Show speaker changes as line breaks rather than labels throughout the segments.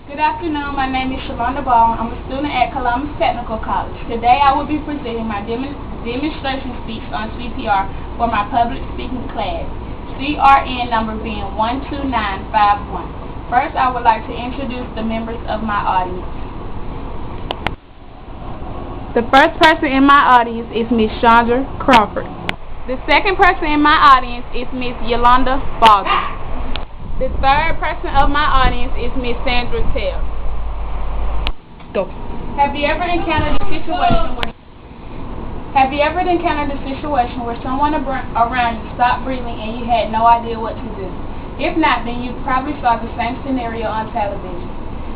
Good afternoon. My name is Shalanda. I'm a student at Columbus Technical College. Today I will be presenting my demonstration speech on CPR for my public speaking class, CRN number being 12951. First, I would like to introduce the members of my audience. The first person in my audience is Miss Chandra Crawford. The second person in my audience is Miss Yolanda Baldwin. The third person of my audience is Miss Sandra Tell. Go. Have you ever encountered a situation where someone around you stopped breathing and you had no idea what to do? If not, then you probably saw the same scenario on television.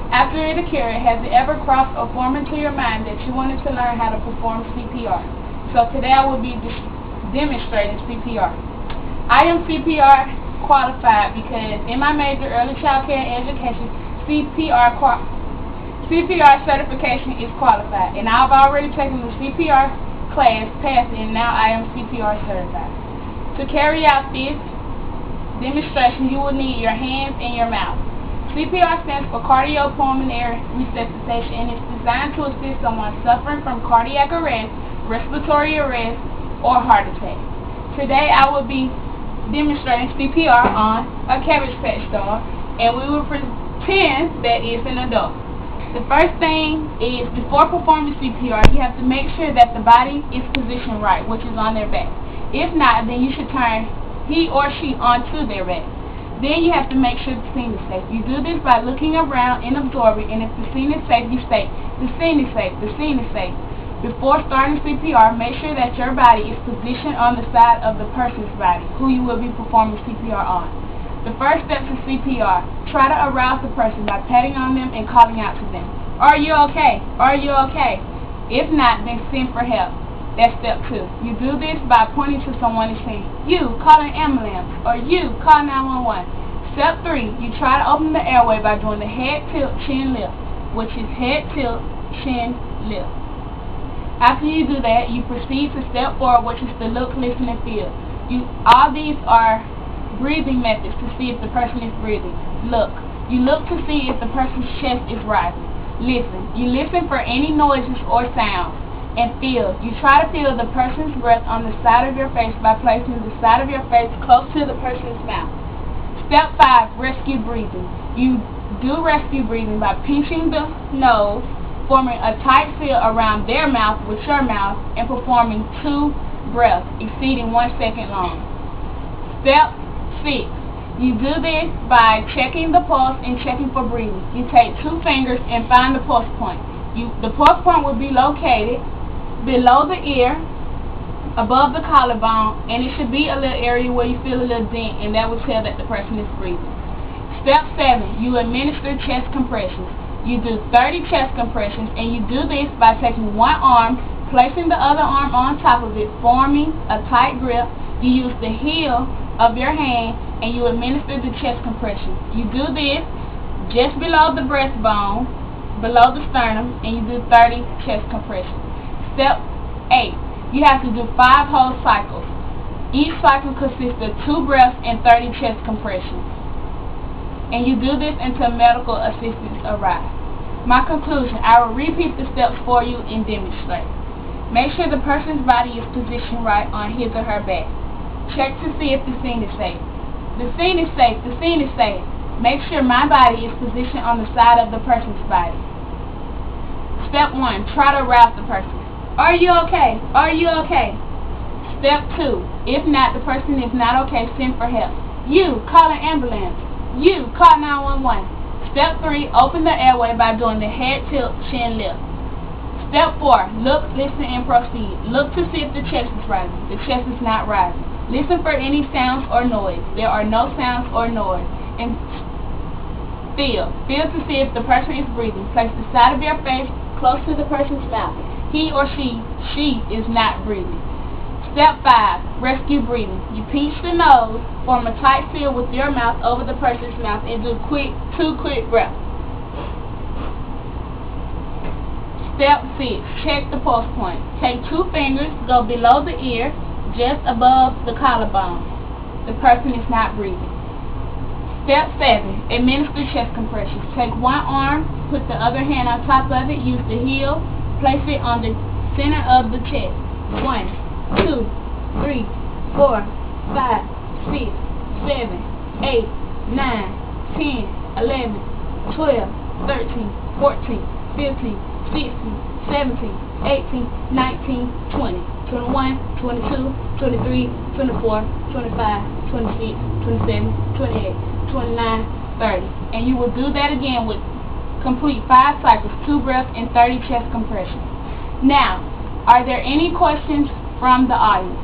After it occurred, has it ever crossed or formed into your mind that you wanted to learn how to perform CPR? So today I will be demonstrating CPR. I am CPR qualified because in my major, early child care and education, CPR certification is qualified, and I've already taken the CPR class, passed, and now I am CPR certified. To carry out this demonstration, you will need your hands and your mouth. CPR stands for cardiopulmonary resuscitation, and it's designed to assist someone suffering from cardiac arrest, respiratory arrest, or heart attack. Today I will be demonstrating CPR on a Cabbage Patch doll, and we will pretend that it's an adult. The first thing is, before performing CPR, you have to make sure that the body is positioned right, which is on their back. If not, then you should turn he or she onto their back. Then you have to make sure the scene is safe. You do this by looking around and absorbing, and if the scene is safe, you say, "The scene is safe, the scene is safe." Before starting CPR, make sure that your body is positioned on the side of the person's body who you will be performing CPR on. The first steps of CPR: try to arouse the person by patting on them and calling out to them, "Are you okay? Are you okay?" If not, then send for help. That's step 2. You do this by pointing to someone and saying, "You, call an ambulance," or "You, call 911. Step 3, you try to open the airway by doing the head tilt, chin lift, which is head tilt, chin lift. After you do that, you proceed to step 4, which is the look, listen, and feel. All these are breathing methods to see if the person is breathing. Look. You look to see if the person's chest is rising. Listen. You listen for any noises or sounds. And feel. You try to feel the person's breath on the side of your face by placing the side of your face close to the person's mouth. Step 5, rescue breathing. You do rescue breathing by pinching the nose, forming a tight seal around their mouth with your mouth, and performing 2 breaths exceeding 1 second long. Step 6. You do this by checking the pulse and checking for breathing. You take 2 fingers and find the pulse point. The pulse point will be located below the ear, above the collarbone, and it should be a little area where you feel a little dent, and that will tell that the person is breathing. Step 7. You administer chest compressions. You do 30 chest compressions, and you do this by taking one arm, placing the other arm on top of it, forming a tight grip. You use the heel of your hand, and you administer the chest compression. You do this just below the breastbone, below the sternum, and you do 30 chest compressions. Step 8. You have to do 5 whole cycles. Each cycle consists of 2 breaths and 30 chest compressions. And you do this until medical assistance arrives. My conclusion: I will repeat the steps for you and demonstrate. Make sure the person's body is positioned right on his or her back. Check to see if the scene is safe. The scene is safe. The scene is safe. Make sure my body is positioned on the side of the person's body. Step 1. Try to arouse the person. "Are you okay? Are you okay?" Step 2. If not, the person is not okay, send for help. "You, call an ambulance." "You, call 911. Step 3. Open the airway by doing the head tilt, chin lift. Step 4. Look, listen, and proceed. Look to see if the chest is rising. The chest is not rising. Listen for any sounds or noise. There are no sounds or noise. And feel. Feel to see if the person is breathing. Place the side of your face close to the person's mouth. He or she is not breathing. Step 5. Rescue breathing. You pinch the nose, form a tight seal with your mouth over the person's mouth, and do 2 quick breaths. Step 6. Check the pulse point. Take 2 fingers, go below the ear, just above the collarbone. The person is not breathing. Step 7. Administer chest compressions. Take one arm, put the other hand on top of it, use the heel, place it on the center of the chest. 1, 2, 3, 4, 5, 6, 7, 8, 9, 10, 11, 12, 13, 14, 15, 16, 17, 18, 19, 20, 21, 22, 23, 24, 25, 26, 27, 28, 29, 30. And you will do that again with complete 5 cycles, 2 breaths, and 30 chest compressions. Now, are there any questions from the audience?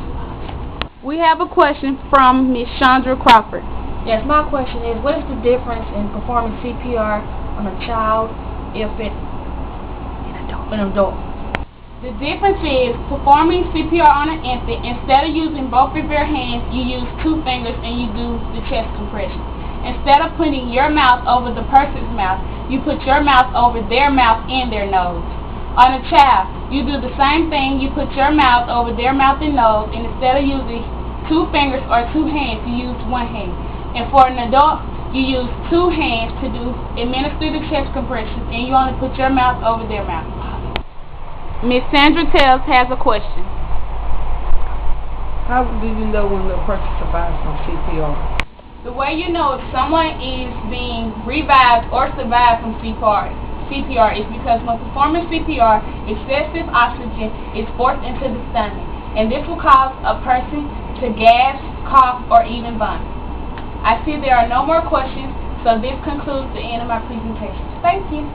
We have a question from Ms. Chandra Crawford.
Yes, my question is, what is the difference in performing CPR on a child, infant, and an adult?
The difference is performing CPR on an infant, instead of using both of your hands, you use 2 fingers and you do the chest compression. Instead of putting your mouth over the person's mouth, you put your mouth over their mouth and their nose. On a child, you do the same thing. You put your mouth over their mouth and nose, and instead of using 2 fingers or 2 hands, you use 1 hand. And for an adult, you use 2 hands to administer the chest compressions, and you only put your mouth over their mouth. Ms. Sandra Tells has a question.
How do you know when the person survives from CPR?
The way you know if someone is being revived or survived from CPR is because when performing CPR, excessive oxygen is forced into the stomach, and this will cause a person to gas, cough, or even vomit. I see there are no more questions, so this concludes the end of my presentation. Thank you.